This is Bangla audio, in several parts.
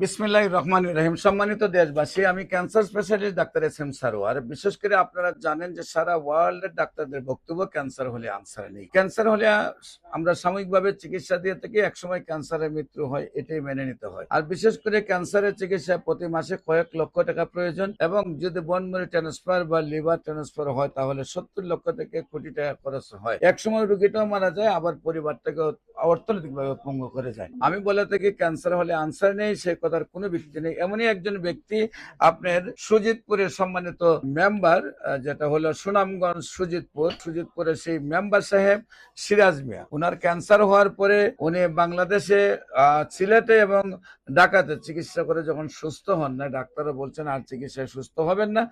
বিসমিল্লাহির রহমানির রহিম। সম্মানিত দেশবাসী, আমি cancer specialist doctor S M Sarwar. বিশেষ করে আপনারা জানেন যে সারা ওয়ার্ল্ডের ডাক্তারদের বক্তব্য ক্যান্সার হলে আনসার নেই। ক্যান্সার হলে আমরা সাময়িকভাবে চিকিৎসা দিয়ে থাকি, একসময় ক্যান্সারের মৃত্যু হয়, এটাই মেনে নিতে হয়। আর বিশেষ করে ক্যান্সারের চিকিৎসা প্রতি মাসে কয়েক লক্ষ টাকা প্রয়োজন, এবং যদি বোন ম্যারো ট্রান্সফার বা লিভার ট্রান্সফার হয় তাহলে 70 লক্ষ থেকে কোটি টাকা খরচ হয়। একসময় রোগীটাও মারা যায়, আবার পরিবারটাকে অর্থনৈতিকভাবে পঙ্গু করে যায়। আমি বলে থাকি ক্যান্সার হলে আনসার নেই, সে কথার কোনো ব্যক্তি নেই। এমনই একজন ব্যক্তি আপনার সুজিতপুরের সম্মানিত মেম্বার, যেটা হলো সুনামগঞ্জ সুজিতপুরের সেই মেম্বার সাহেব সিরাজ মিয়া। উনার ক্যান্সার হওয়ার পরে উনি বাংলাদেশে সিলেটে এবং ঢাকাতে চিকিৎসা করে যখন সুস্থ হন না, ডাক্তাররা বলছেন আর চিকিৎসায় সুস্থ হবেন না,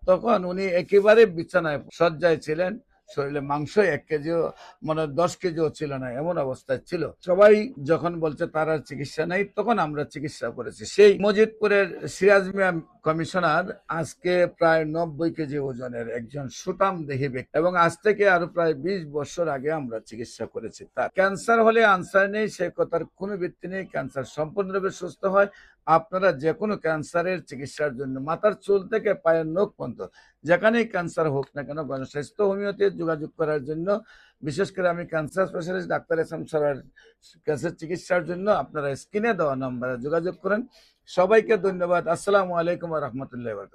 তখন উনি একেবারে বিছানায় শয্যায় ছিলেন। শরীরে মাংস 1 কেজিও, মানে 10 কেজিও ছিল না, এমন অবস্থায় ছিল। সবাই যখন বলছে তার আর চিকিৎসা নেই, তখন আমরা চিকিৎসা করেছি। সেই মজিদপুরের সিরাজ মিয়া কমিশনার আজকে প্রায় 90 কেজি ওজনের একজন সুটাম দেহী ব্যক্তি, এবং আজ থেকে আরো প্রায় 20 বছর আগে আমরা চিকিৎসা করেছি। তার ক্যান্সার হলে আনসার নেই, সে কথার কোনো ভিত্তি নেই। ক্যান্সার সম্পূর্ণরূপে সুস্থ হয়। আপনারা যে কোনো ক্যান্সারের চিকিৎসার জন্য মাথার চুল থেকে পায়ের নখ পর্যন্ত যেখানেই ক্যান্সার হোক না কেন, গণস্বাস্থ্য হোমিওতে যোগাযোগ করার জন্য, বিশেষ করে আমি cancer specialist doctor S M Sarwar কাছে চিকিৎসার জন্য আপনারা স্ক্রিনে দেওয়া নম্বরে যোগাযোগ করেন। সবাইকে ধন্যবাদ। আসসালামু আলাইকুম ওয়া রাহমাতুল্লাহি ওয়া বারাকাতুহু।